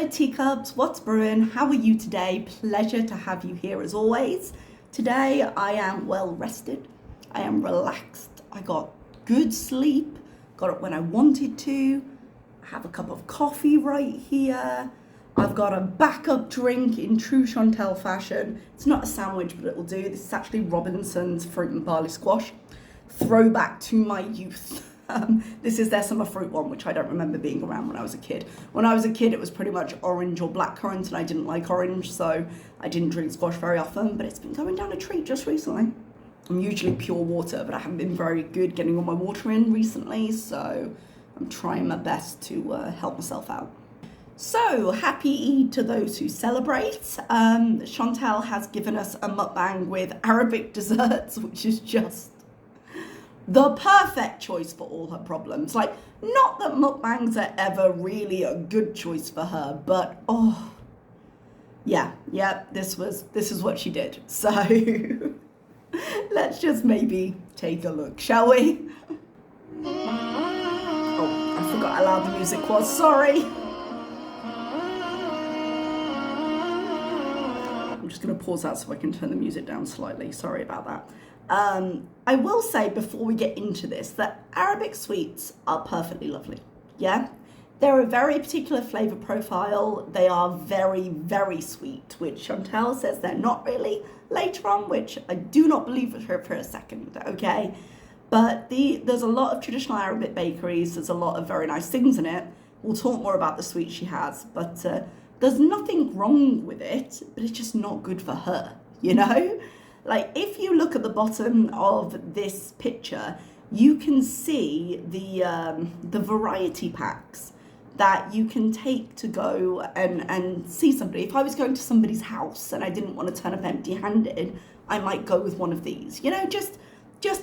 Hello teacups, what's brewing? How are you today? Pleasure to have you here as always. Today I am well rested, I am relaxed, I got good sleep, got up when I wanted to, I have a cup of coffee right here, I've got a backup drink in true Chantal fashion. It's not a sandwich, but it will do. This is actually Robinson's fruit and barley squash. Throwback to my youth. This is their summer fruit one, which I don't remember being around when I was a kid. When I was a kid, it was pretty much orange or blackcurrant, and I didn't like orange, so I didn't drink squash very often, but it's been going down a treat just recently. I'm usually pure water, but I haven't been very good getting all my water in recently, so I'm trying my best to help myself out. So, happy Eid to those who celebrate. Chantal has given us a mukbang with Arabic desserts, which is just the perfect choice for all her problems. Like, not that mukbangs are ever really a good choice for her, but yeah, this is what she did. So, let's just maybe take a look, shall we? Oh, I forgot how loud the music was, sorry. I'm just going to pause that so I can turn the music down slightly. Sorry about that. I will say before we get into this that Arabic sweets are perfectly lovely. Yeah, they're a very particular flavor profile. They are very, very sweet, which Chantal says they're not really later on, which I do not believe her for a second. Okay, but there's a lot of traditional Arabic bakeries. There's a lot of very nice things in it. We'll talk more about the sweets she has, but there's nothing wrong with it, but it's just not good for her, you know? Like, if you look at the bottom of this picture, you can see the variety packs that you can take to go and see somebody. If I was going to somebody's house and I didn't want to turn up empty-handed, I might go with one of these, you know, just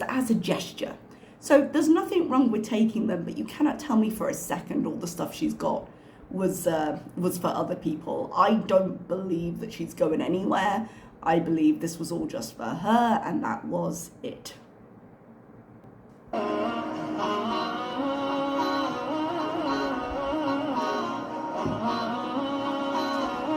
as a gesture. So there's nothing wrong with taking them, but you cannot tell me for a second all the stuff she's got was for other people. I don't believe that she's going anywhere. I believe this was all just for her, and that was it.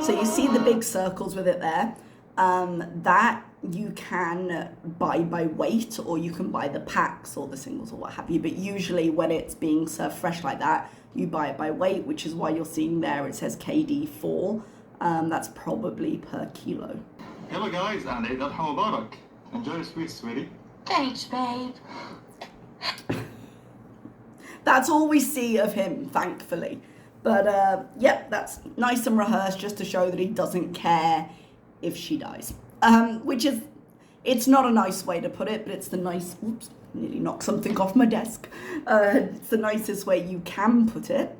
So you see the big circles with it there. That you can buy by weight, or you can buy the packs or the singles or what have you. But usually when it's being served fresh like that, you buy it by weight, which is why you're seeing there it says KD4. That's probably per kilo. Hello guys, and Eid al-Mubarak. Enjoy the sweets, sweetie. Thanks, babe. That's all we see of him, thankfully. But yep, that's nice and rehearsed just to show that he doesn't care if she dies. Which is, it's not a nice way to put it, but it's the nice, oops, nearly knocked something off my desk. It's the nicest way you can put it.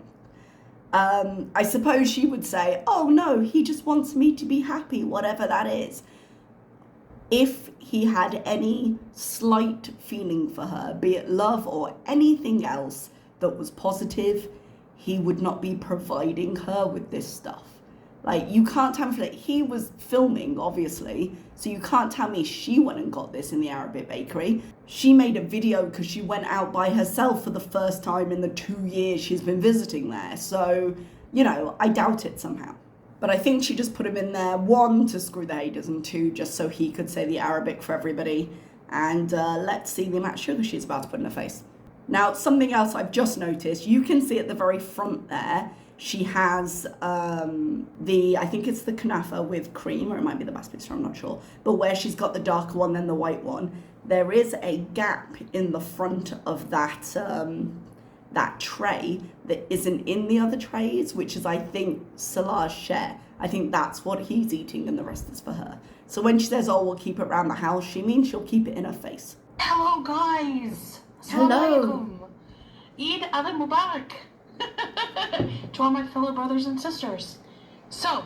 I suppose she would say, oh no, he just wants me to be happy, whatever that is. If he had any slight feeling for her, be it love or anything else that was positive, he would not be providing her with this stuff. Like, you can't tell me that he was filming, obviously, so you can't tell me she went and got this in the Arabic bakery. She made a video because she went out by herself for the first time in the 2 years she's been visiting there. So, you know, I doubt it somehow. But I think she just put him in there, 1, to screw the haters, and 2, just so he could say the Arabic for everybody. And let's see the amount of sugar she's about to put in her face. Now, something else I've just noticed, you can see at the very front there, she has I think it's the kanafa with cream, or it might be the baspista, I'm not sure. But where she's got the darker one than the white one, there is a gap in the front of that tray that isn't in the other trays, which is, I think, Salah's share. I think that's what he's eating and the rest is for her. So when she says, oh, we'll keep it around the house, she means she'll keep it in her face. Hello, guys. Hello. Eid al-Mubarak. To all my fellow brothers and sisters. So,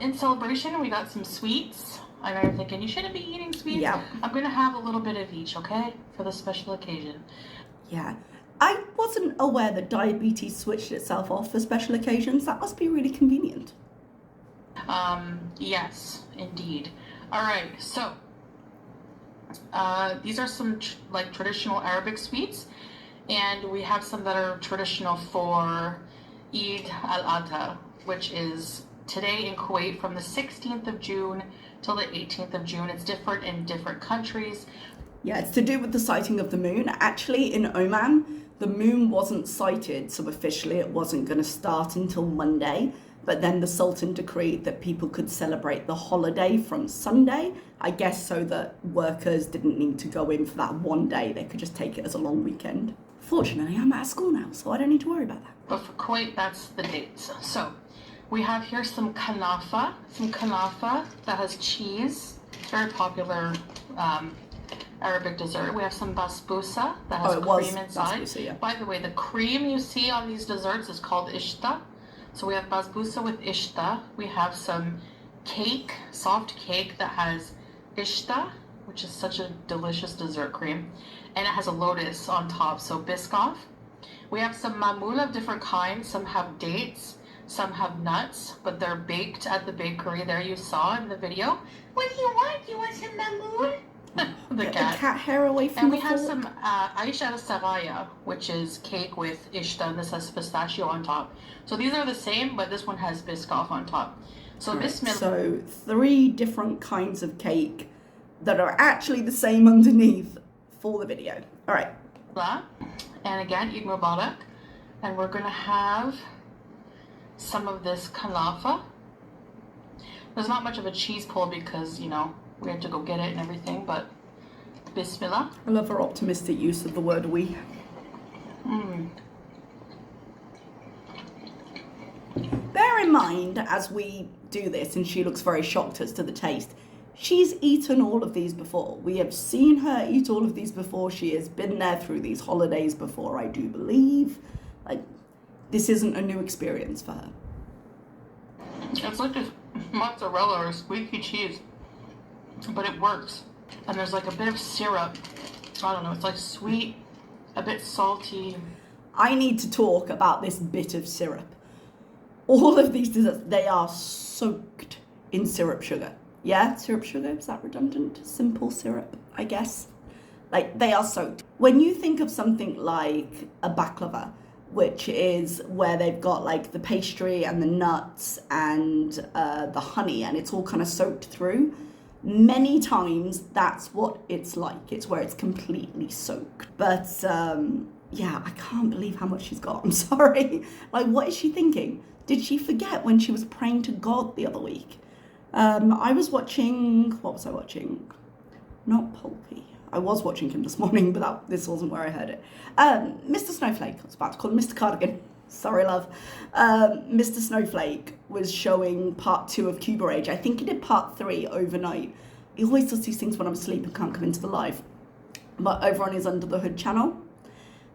in celebration, we got some sweets. I know you're thinking, you shouldn't be eating sweets. Yeah. I'm going to have a little bit of each, okay? For the special occasion. Yeah. I wasn't aware that diabetes switched itself off for special occasions. That must be really convenient. Yes, indeed. All right, so these are some traditional Arabic sweets, and we have some that are traditional for Eid al-Adha, which is today in Kuwait from the 16th of June till the 18th of June. It's different in different countries. Yeah, it's to do with the sighting of the moon. Actually, in Oman, the moon wasn't sighted, so officially it wasn't going to start until Monday. But then the Sultan decreed that people could celebrate the holiday from Sunday, I guess so that workers didn't need to go in for that one day. They could just take it as a long weekend. Fortunately, I'm at school now, so I don't need to worry about that. But for Kuwait, that's the dates. So we have here some kanafa that has cheese. It's very popular Arabic dessert. We have some basbousa that has cream inside. Basbousa, yeah. By the way, the cream you see on these desserts is called ishta. So we have basbousa with ishta. We have some cake, soft cake that has ishta, which is such a delicious dessert cream. And it has a lotus on top, so Biscoff. We have some mamul of different kinds. Some have dates, some have nuts, but they're baked at the bakery there you saw in the video. What do you want? You want some mamul? Get the cat hair away from and the we have fork. some Aish al-Saraya, which is cake with ishta, and this has pistachio on top. So these are the same, but this one has Biscoff on top. So bismillah. So 3 different kinds of cake that are actually the same underneath for the video. All right. And again, Eid Mubarak. And we're going to have some of this kanafa. There's not much of a cheese pull because, you know, we had to go get it and everything, but bismillah. I love her optimistic use of the word we. Bear in mind, as we do this, and she looks very shocked as to the taste, she's eaten all of these before. We have seen her eat all of these before. She has been there through these holidays before, I do believe. Like, this isn't a new experience for her. It's like a mozzarella or squeaky cheese, but it works. And there's like a bit of syrup. I don't know, it's like sweet, a bit salty. I need to talk about this bit of syrup. All of these desserts, they are soaked in syrup sugar. Yeah, syrup sugar, is that redundant? Simple syrup, I guess. Like, they are soaked. When you think of something like a baklava, which is where they've got like the pastry and the nuts and the honey, and it's all kind of soaked through, many times that's what it's like. It's where it's completely soaked. But yeah, I can't believe how much she's got. I'm sorry. Like, what is she thinking? Did she forget when she was praying to God the other week? I was watching, what was I watching? Not Pulpy. I was watching him this morning, but this wasn't where I heard it. Mr. Snowflake, I was about to call him Mr. Cardigan. Sorry, love. Mr. Snowflake was showing part 2 of Cuba Age. I think he did part 3 overnight. He always does these things when I'm asleep and can't come into the live. But over on his Under the Hood channel.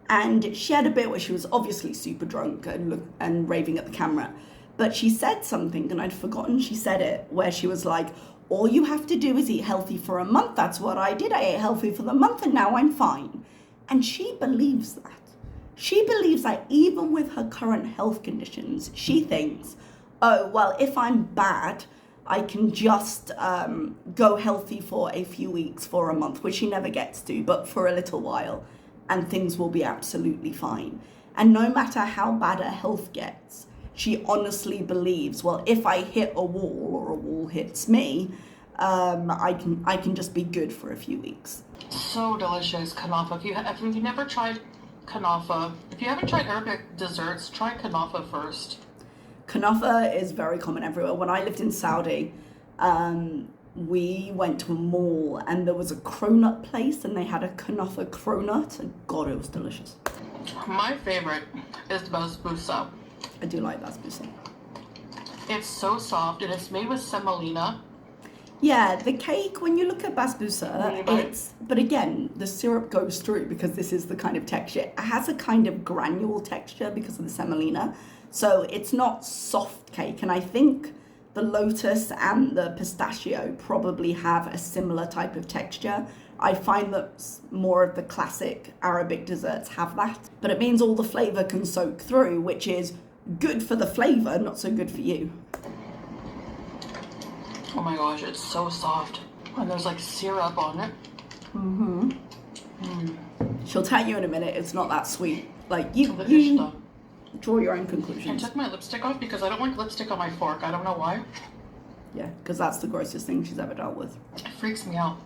And she had a bit where she was obviously super drunk and raving at the camera. But she said something, and I'd forgotten she said it, where she was like, all you have to do is eat healthy for a month. That's what I did. I ate healthy for the month, and now I'm fine. And she believes that. She believes that even with her current health conditions, she thinks, oh, well, if I'm bad, I can just go healthy for a few weeks, for a month, which she never gets to, but for a little while, and things will be absolutely fine. And no matter how bad her health gets, she honestly believes, well, if I hit a wall or a wall hits me, I can just be good for a few weeks. So delicious, kanafa. If you've never tried kanafa, if you haven't tried Arabic desserts, try kanafa first. Kanafa is very common everywhere. When I lived in Saudi, we went to a mall and there was a cronut place and they had a kanafa cronut, and God, it was delicious. My favorite is basbousa. I do like basbousa. It's so soft and it's made with semolina. Yeah, the cake, when you look at basbousa, but again, the syrup goes through because this is the kind of texture. It has a kind of granule texture because of the semolina. So it's not soft cake. And I think the lotus and the pistachio probably have a similar type of texture. I find that more of the classic Arabic desserts have that. But it means all the flavor can soak through, which is good for the flavor, not so good for you. Oh my gosh, it's so soft. And there's like syrup on it. She'll tell you in a minute it's not that sweet. Like, The ishta. Draw your own I conclusions. took my lipstick off because I don't like lipstick on my fork. I don't know why. Yeah, because that's the grossest thing she's ever dealt with. It freaks me out.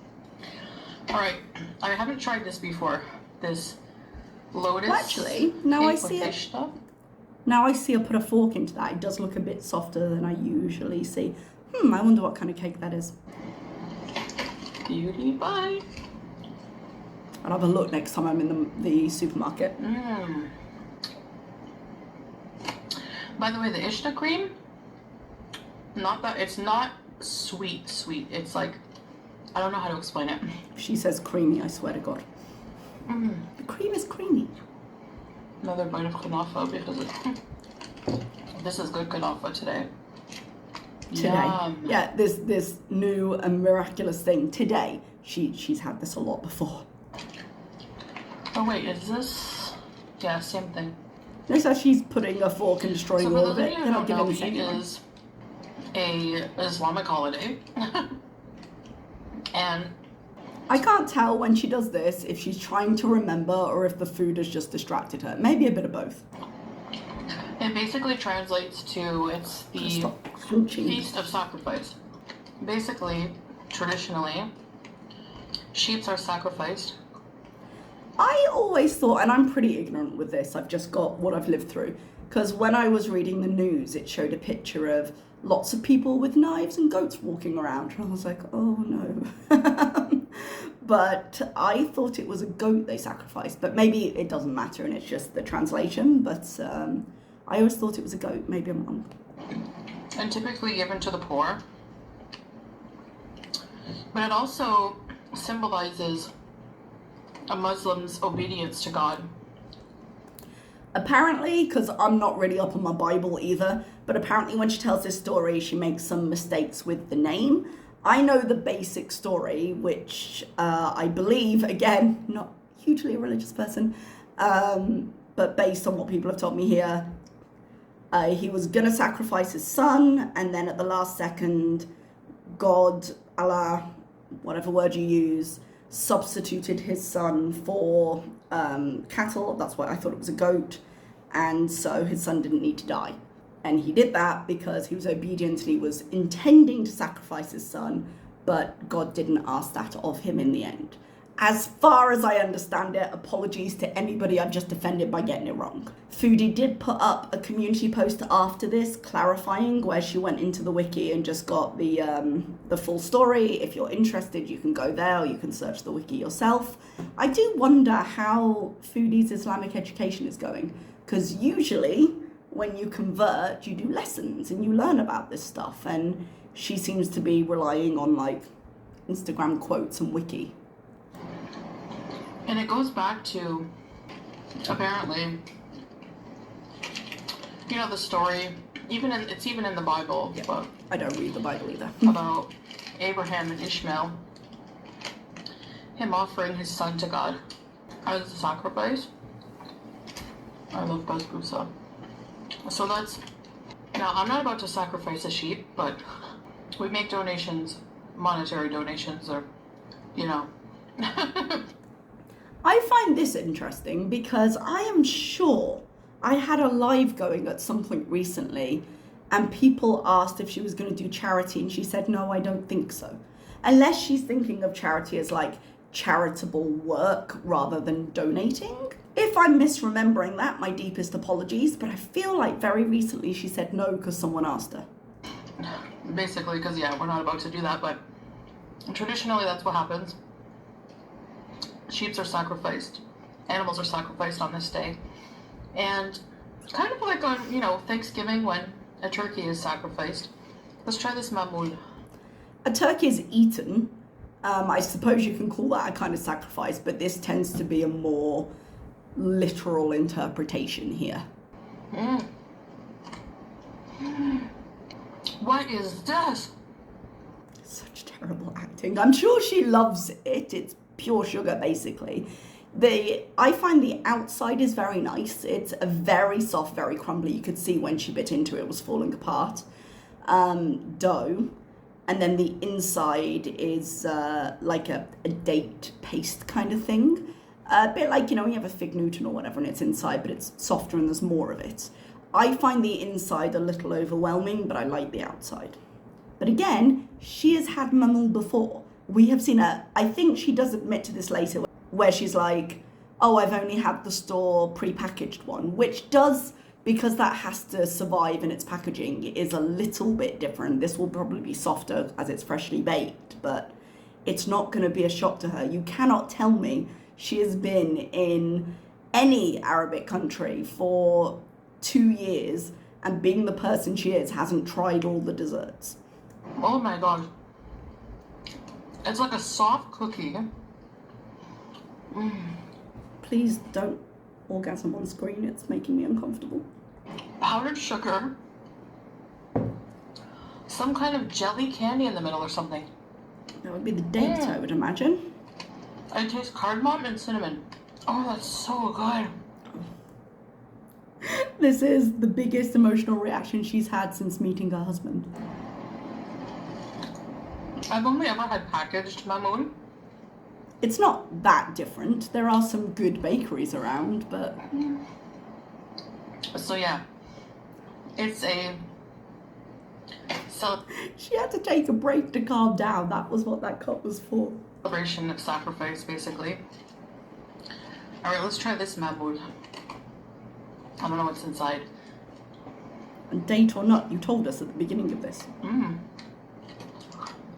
All right, I haven't tried this before. This lotus. Well, actually, now I cake with see it. fish stuff. Now I see her put a fork into that. It does look a bit softer than I usually see. I wonder what kind of cake that is. Beauty pie. I'll have a look next time I'm in the supermarket. By the way, the Ishta cream, it's not sweet. It's like, I don't know how to explain it. She says creamy, I swear to God. The cream is creamy. Another bite of kunafa because this is good kunafa today. Today. Yum. Yeah, this new and miraculous thing. Today. She's had this a lot before. Oh wait, is this? Yeah, same thing. Notice how she's putting a fork and destroying all of it. So for They're those not of you giving who this don't know, anyone. Eid is a Islamic holiday. And I can't tell when she does this if she's trying to remember or if the food has just distracted her. Maybe a bit of both. it basically translates to, it's the Stop crunching. Feast of Sacrifice. Basically, traditionally, sheep are sacrificed. I always thought, and I'm pretty ignorant with this, I've just got what I've lived through, because when I was reading the news, it showed a picture of lots of people with knives and goats walking around, and I was like, oh no. But I thought it was a goat they sacrificed, but maybe it doesn't matter and it's just the translation, but I always thought it was a goat. Maybe I'm wrong. And typically given to the poor. But it also symbolizes a Muslim's obedience to God. Apparently, because I'm not really up on my Bible either, but apparently when she tells this story, she makes some mistakes with the name. I know the basic story, which I believe, again, not hugely a religious person, but based on what people have told me here, he was going to sacrifice his son, and then at the last second, God, Allah, whatever word you use, substituted his son for cattle. That's why I thought it was a goat. And so his son didn't need to die. And he did that because he was obedient and he was intending to sacrifice his son, but God didn't ask that of him in the end. As far as I understand it, apologies to anybody I've just offended by getting it wrong. Foodie did put up a community post after this clarifying, where she went into the wiki and just got the full story. If you're interested, you can go there or you can search the wiki yourself. I do wonder how Foodie's Islamic education is going, because usually when you convert, you do lessons and you learn about this stuff, and she seems to be relying on like Instagram quotes and wiki. And it goes back to, apparently, you know, the story, it's even in the Bible, Yeah. but I don't read the Bible either. about Abraham and Ishmael, him offering his son to God as a sacrifice. I love basbousa. So that's, now I'm not about to sacrifice a sheep, but we make donations, monetary donations, or, you know. I find this interesting because I am sure I had a live going at some point recently and people asked if she was going to do charity and she said, no, I don't think so. Unless she's thinking of charity as like charitable work rather than donating. If I'm misremembering that, my deepest apologies, but I feel like very recently she said no because someone asked her. Basically, because, yeah, we're not about to do that, but traditionally that's what happens. Sheep are sacrificed. Animals are sacrificed on this day. And kind of like on, you know, Thanksgiving when a turkey is sacrificed. Let's try this mamoul. A turkey is eaten. I suppose you can call that a kind of sacrifice, but this tends to be a more literal interpretation here. What is this? Such terrible acting. I'm sure she loves it. It's pure sugar, basically. I find the outside is very nice. It's a very soft, very crumbly. You could see when she bit into it, it was falling apart. Dough. And then the inside is like a date paste kind of thing. A bit like, you know, when you have a fig Newton or whatever and it's inside, but it's softer and there's more of it. I find the inside a little overwhelming, but I like the outside. But again, she has had mammal before. We have seen her, I think she does admit to this later, where she's like, oh, I've only had the store pre-packaged one, which does, because that has to survive in its packaging, is a little bit different. This will probably be softer as it's freshly baked, but it's not going to be a shock to her. You cannot tell me she has been in any Arabic country for 2 years and being the person she is, hasn't tried all the desserts. Oh my god. It's like a soft cookie. Please don't orgasm on screen, it's making me uncomfortable. Powdered sugar. Some kind of jelly candy in the middle or something. That would be the date, I would imagine. It tastes cardamom and cinnamon. Oh, that's so good. This is the biggest emotional reaction she's had since meeting her husband. I've only ever had packaged mamoon. It's not that different. There are some good bakeries around, but... So yeah, it's a... She had to take a break to calm down. That was what that cup was for. Celebration of sacrifice, basically. Alright, let's try this mamoon. I don't know what's inside. And date or not, you told us at the beginning of this.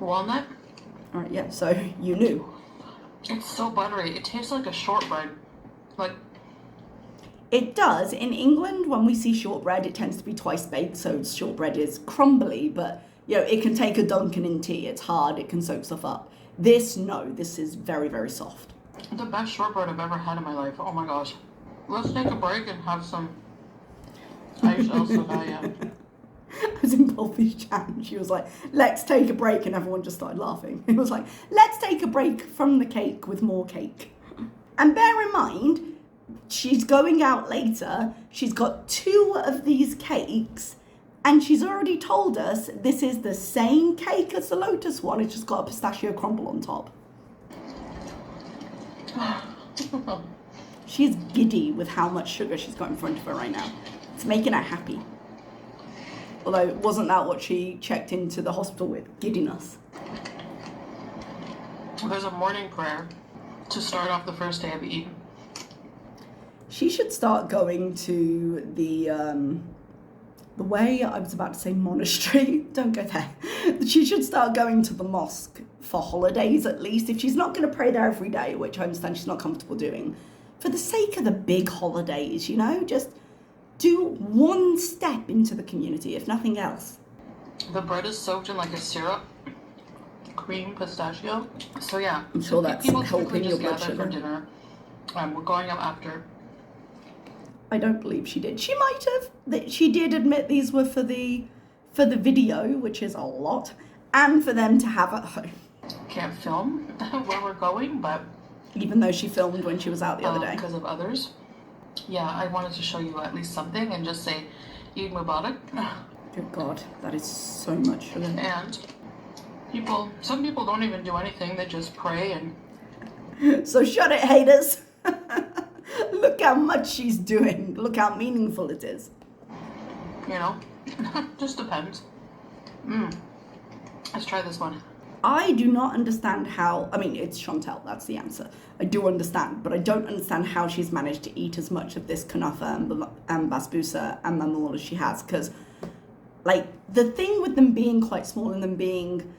Walnut? Alright, yeah, so you knew. It's so buttery. It tastes like a shortbread. Like... It does. In England, when we see shortbread, it tends to be twice baked, so shortbread is crumbly, but, you know, it can take a Dunkin' in tea. It's hard. It can soak stuff up. This, no. This is very, very soft. The best shortbread I've ever had in my life. Oh my gosh. Let's take a break and have some ice also I was in Poppy's chat and she was like, let's take a break, and everyone just started laughing. It was like, let's take a break from the cake with more cake. And bear in mind, she's going out later, she's got 2 of these cakes, and she's already told us this is the same cake as the Lotus one, it's just got a pistachio crumble on top. She's giddy with how much sugar she's got in front of her right now. It's making her happy. Although, wasn't that what she checked into the hospital with? Giddiness. There's a morning prayer to start off the first day of Eid. She should start going to the way, I was about to say monastery, don't go there. She should start going to the mosque for holidays at least. If she's not going to pray there every day, which I understand she's not comfortable doing, for the sake of the big holidays, you know, just do one step into the community, if nothing else. The bread is soaked in like a syrup, cream, pistachio. So yeah, I'm sure that's people helping your blood gather for sugar. dinner. We're going out after. I don't believe she did. She might have. She did admit these were for the video, which is a lot, and for them to have at home. Can't film where we're going, but even though she filmed when she was out the other day. Because of others. Yeah, I wanted to show you at least something and just say Eid Mubarak. Good God, that is so much sugar. And some people don't even do anything, they just pray and... So shut it, haters. Look how much she's doing. Look how meaningful it is. You know, just depends. Let's try this one. I do not understand how, I mean, it's Chantal, that's the answer. I do understand, but I don't understand how she's managed to eat as much of this kunafa and basbousa and mamoul as she has, because, like, the thing with them being quite small and them being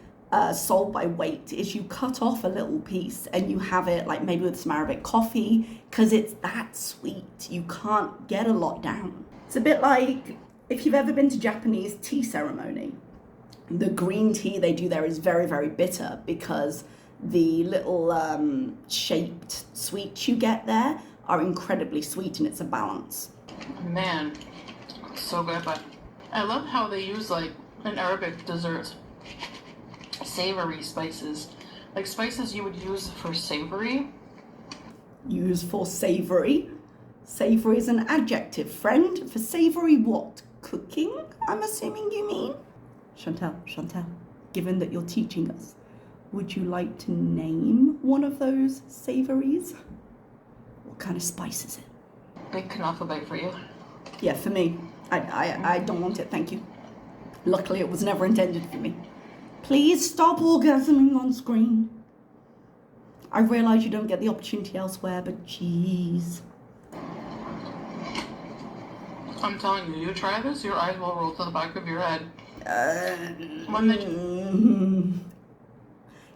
sold by weight is you cut off a little piece and you have it, like, maybe with some Arabic coffee, because it's that sweet. You can't get a lot down. It's a bit like, if you've ever been to Japanese tea ceremony, the green tea they do there is very, very bitter because the little shaped sweets you get there are incredibly sweet, and it's a balance. Man, so good. But I love how they use, like, in Arabic desserts, savory spices. Like spices you would use for savory. Use for savory? Savory is an adjective, friend. For savory what? Cooking, I'm assuming you mean? Chantal, given that you're teaching us, would you like to name one of those savories? kind of spices it. Big kanafa bite for you. Yeah, for me. I don't want it, thank you. Luckily, it was never intended for me. Please stop orgasming on screen. I realise you don't get the opportunity elsewhere, but jeez. I'm telling you, you try this, your eyes will roll to the back of your head.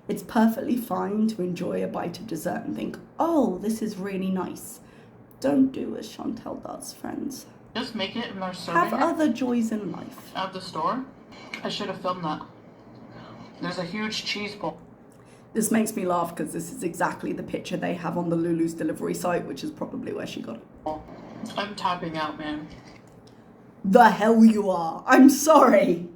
It's perfectly fine to enjoy a bite of dessert and think, oh, this is really nice. Don't do as Chantal does, friends. Just make it and they're serving Have other joys in life. At the store. I should have filmed that. There's a huge cheese ball. This makes me laugh because this is exactly the picture they have on the Lulu's delivery site, which is probably where she got it. I'm tapping out, man. The hell you are. I'm sorry.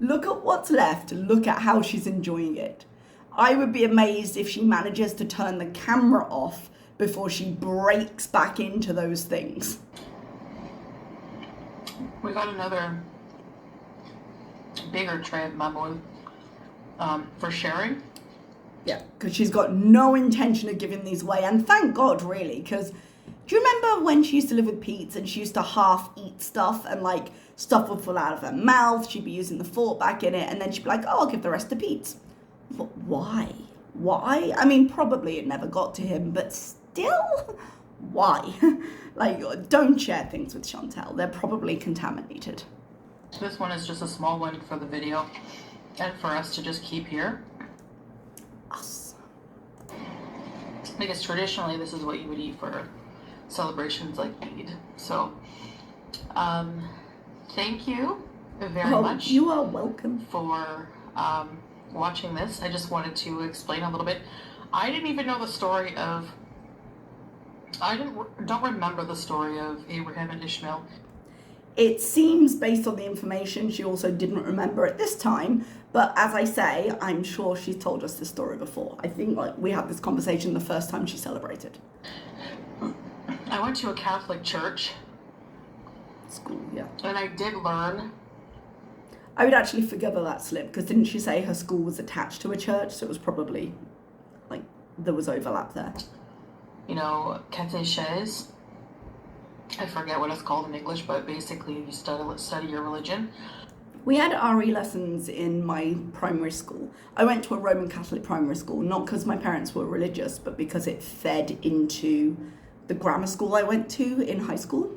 Look at what's left. Look at how she's enjoying it. I would be amazed if she manages to turn the camera off before she breaks back into those things. We got another bigger tray of mammoth for sharing. Yeah, because she's got no intention of giving these away. And thank God, really, because do you remember when she used to live with Pete and she used to half eat stuff and like stuff would fall out of her mouth? She'd be using the fork back in it and then she'd be like, oh, I'll give the rest to Pete. But why? Why? I mean, probably it never got to him, but still, why? Like, don't share things with Chantal. They're probably contaminated. This one is just a small one for the video and for us to just keep here. Us. Because traditionally, this is what you would eat for celebrations like Eid. So, thank you very much. You are welcome. For watching this. I just wanted to explain a little bit. I didn't even know the story of. Don't remember the story of Abraham and Ishmael. It seems, based on the information, she also didn't remember it this time. But as I say, I'm sure she's told us this story before. I think like we had this conversation the first time she celebrated. I went to a Catholic church. School, yeah. And I did learn. I would actually forgive her that slip, because didn't she say her school was attached to a church? So it was probably, like, there was overlap there. You know, catéchèse. I forget what it's called in English, but basically you study your religion. We had RE lessons in my primary school. I went to a Roman Catholic primary school, not because my parents were religious, but because it fed into the grammar school I went to in high school.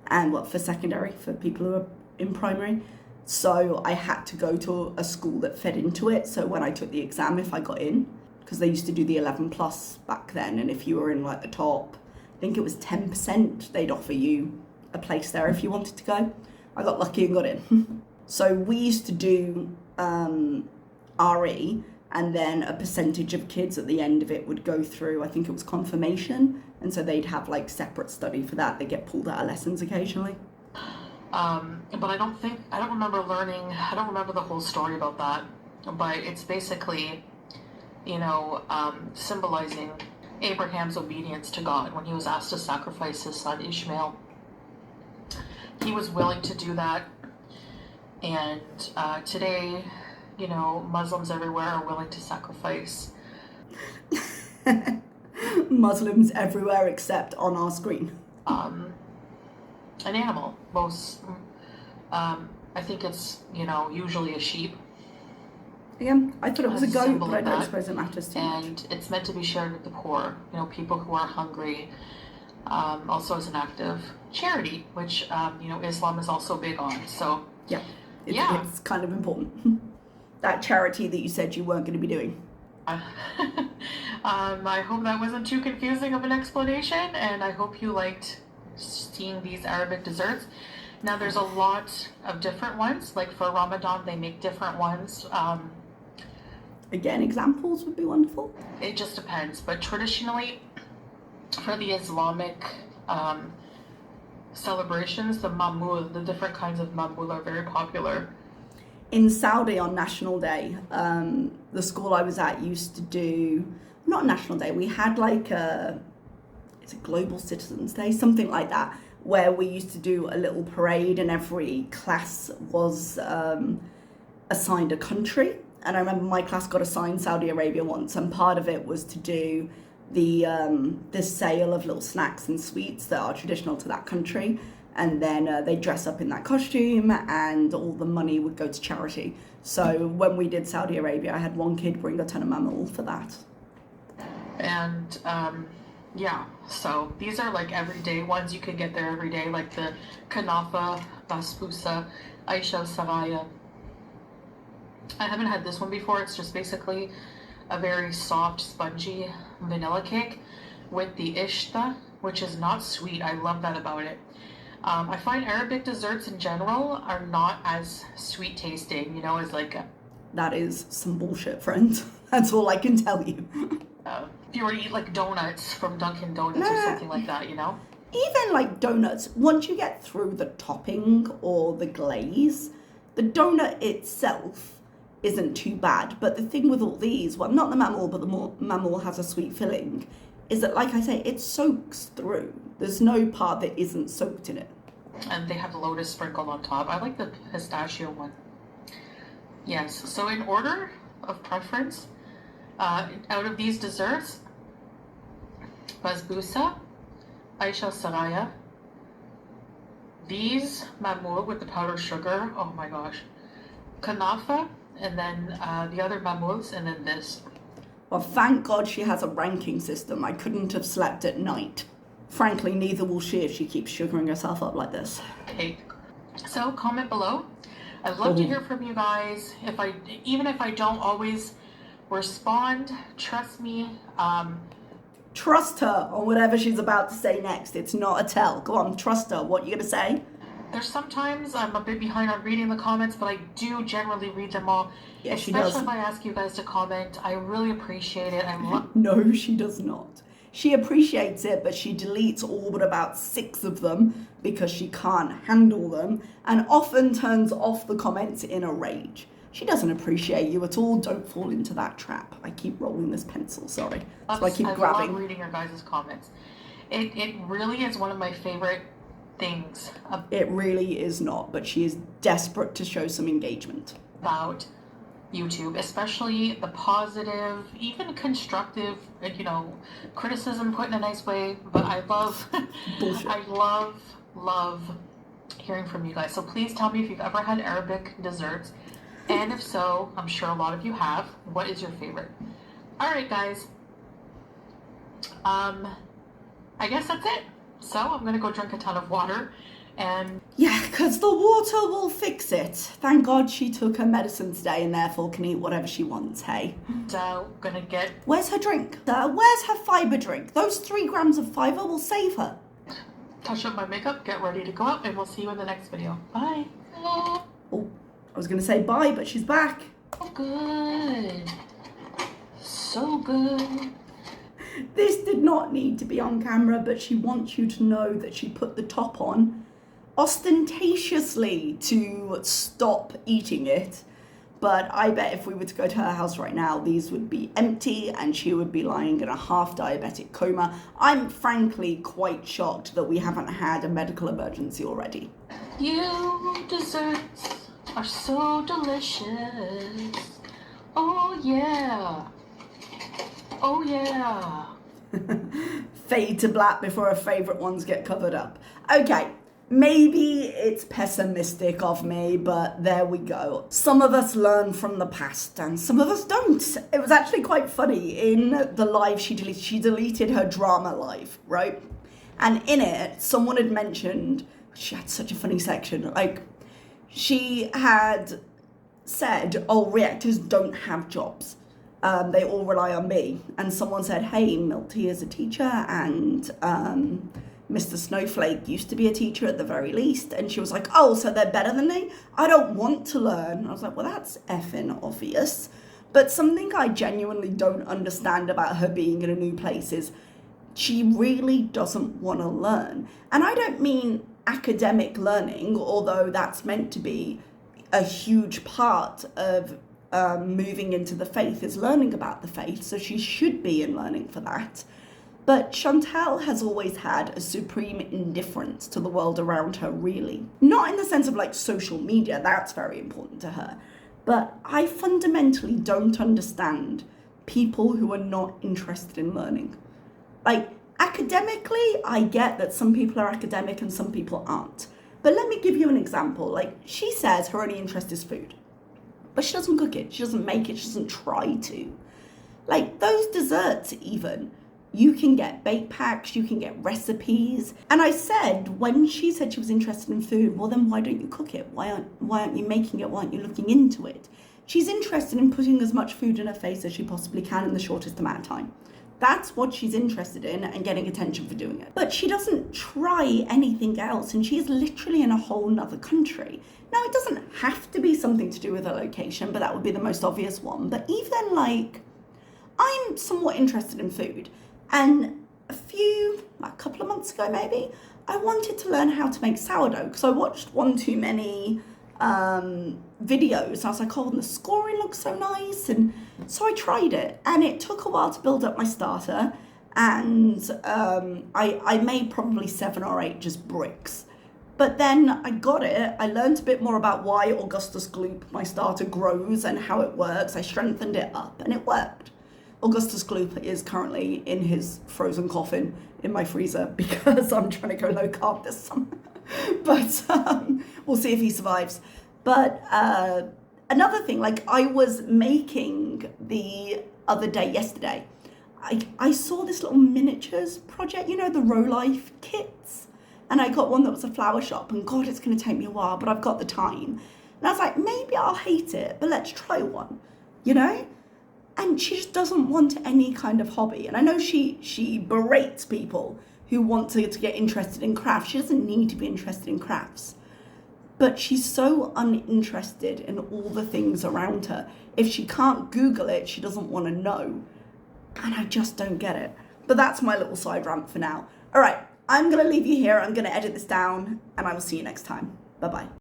And for secondary, for people who are in primary. So I had to go to a school that fed into it. So when I took the exam, if I got in, because they used to do the 11 plus back then, and if you were in like the top, I think it was 10%, they'd offer you a place there if you wanted to go. I got lucky and got in. So we used to do RE, and then a percentage of kids at the end of it would go through, I think it was confirmation, and so they'd have like separate study for that. They get pulled out of lessons occasionally. But I don't remember the whole story about that, but it's basically, you know, symbolizing Abraham's obedience to God when he was asked to sacrifice his son Ishmael. He was willing to do that, and today, you know, Muslims everywhere are willing to sacrifice. Muslims everywhere except on our screen. An animal. I think it's, you know, usually a sheep. Again, I thought it was a goat, symbol but I of don't that. suppose it matters too much. And it's meant to be shared with the poor, you know, people who are hungry. Also as an act of charity, which, you know, Islam is also big on. So, Yeah, it's kind of important. That charity that you said you weren't going to be doing. I hope that wasn't too confusing of an explanation, and I hope you liked seeing these Arabic desserts. Now, there's a lot of different ones. Like for Ramadan, they make different ones. Again, examples would be wonderful. It just depends. But traditionally, for the Islamic celebrations, the mamul, the different kinds of mamul are very popular. In Saudi on National Day, the school I was at used to do, not National Day, we had like it's a Global Citizens Day, something like that, where we used to do a little parade and every class was assigned a country. And I remember my class got assigned Saudi Arabia once, and part of it was to do this sale of little snacks and sweets that are traditional to that country, and then they dress up in that costume, and all the money would go to charity. So when we did Saudi Arabia, I had one kid bring a ton of mamul for that. And yeah, so these are like everyday ones you can get there every day, like the kanafa, basbousa, aisha saraya. I haven't had this one before. It's just basically a very soft, spongy vanilla cake with the ishta, which is not sweet. I love that about it. I find Arabic desserts in general are not as sweet tasting, you know, as like That is some bullshit, friend. That's all I can tell you. If you were to eat like donuts from Dunkin' Donuts or something like that, you know? Even like donuts, once you get through the topping or the glaze, the donut itself isn't too bad. But the thing with all these, well, not the mamul, but the mamul has a sweet filling, is that, like I say, it soaks through. There's no part that isn't soaked in it. And they have lotus sprinkled on top. I like the pistachio one. Yes, so in order of preference, out of these desserts, basbousa, aisha saraya, these mamul with the powdered sugar, oh my gosh, kanafa, and then the other mamuls, and then this. Well, thank God she has a ranking system. I couldn't have slept at night. Frankly, neither will she if she keeps sugaring herself up like this. Okay, so comment below. I'd love to hear from you guys. Even if I don't always respond, trust me. Trust her on whatever she's about to say next. It's not a tell. Go on, trust her. What are you going to say? There's sometimes I'm a bit behind on reading the comments, but I do generally read them all. Yeah, she does. Especially if I ask you guys to comment. I really appreciate it. No, she does not. She appreciates it, but she deletes all but about 6 of them because she can't handle them, and often turns off the comments in a rage. She doesn't appreciate you at all. Don't fall into that trap. I keep rolling this pencil, sorry. So I keep grabbing. I love reading your guys' comments. It really is one of my favorite things. It really is not, but she is desperate to show some engagement. About YouTube, especially the positive, even constructive, you know, criticism put in a nice way. But I love, I love hearing from you guys. So please tell me if you've ever had Arabic desserts. And if so, I'm sure a lot of you have. What is your favorite? All right, guys. I guess that's it. So I'm going to go drink a ton of water. And yeah, because the water will fix it. Thank God she took her medicine today and therefore can eat whatever she wants, hey? So, gonna get... Where's her drink? Where's her fibre drink? Those 3 grams of fibre will save her. Touch up my makeup, get ready to go out, and we'll see you in the next video. Bye. Oh, I was going to say bye, but she's back. Oh, good. So good. This did not need to be on camera, but she wants you to know that she put the top on ostentatiously to stop eating it. But I bet if we were to go to her house right now, these would be empty and she would be lying in a half diabetic coma. I'm frankly quite shocked that we haven't had a medical emergency already. You desserts are so delicious. Oh yeah. Oh yeah. Fade to black before her favourite ones get covered up. Okay. Maybe it's pessimistic of me, but there we go. Some of us learn from the past and some of us don't. It was actually quite funny. In the live she deleted her drama live, right? And in it, someone had mentioned, she had such a funny section, like she had said, oh, reactors don't have jobs. They all rely on me. And someone said, hey, Milty is a teacher and Mr. Snowflake used to be a teacher at the very least. And she was like, oh, so they're better than me? I don't want to learn. I was like, well, that's effing obvious. But something I genuinely don't understand about her being in a new place is she really doesn't want to learn. And I don't mean academic learning, although that's meant to be a huge part of moving into the faith is learning about the faith. So she should be in learning for that. But Chantal has always had a supreme indifference to the world around her, really. Not in the sense of like social media, that's very important to her. But I fundamentally don't understand people who are not interested in learning. Like, academically, I get that some people are academic and some people aren't. But let me give you an example. Like, she says her only interest is food, but she doesn't cook it, she doesn't make it, she doesn't try to. Like, those desserts even, you can get bake packs, you can get recipes. And I said, when she said she was interested in food, well then why don't you cook it? Why aren't you making it? Why aren't you looking into it? She's interested in putting as much food in her face as she possibly can in the shortest amount of time. That's what she's interested in, and getting attention for doing it. But she doesn't try anything else, and she is literally in a whole nother country. Now, it doesn't have to be something to do with her location, but that would be the most obvious one. But even like, I'm somewhat interested in food, and a couple of months ago maybe, I wanted to learn how to make sourdough because I watched one too many videos, and I was like, oh, and the scoring looks so nice, and so I tried it, and it took a while to build up my starter, and I made probably 7 or 8 just bricks. But then I got it, I learned a bit more about why Augustus Gloop, my starter, grows and how it works. I strengthened it up and it worked. Augustus Gloop is currently in his frozen coffin in my freezer because I'm trying to go low carb this summer. But we'll see if he survives. But another thing, like, I was making the other day, yesterday, I saw this little miniatures project, you know, the Row Life kits. And I got one that was a flower shop, and God, it's going to take me a while, but I've got the time. And I was like, maybe I'll hate it, but let's try one, you know? And she just doesn't want any kind of hobby. And I know she berates people who want to get interested in crafts. She doesn't need to be interested in crafts. But she's so uninterested in all the things around her. If she can't Google it, she doesn't want to know. And I just don't get it. But that's my little side rant for now. All right, I'm going to leave you here. I'm going to edit this down, and I will see you next time. Bye-bye.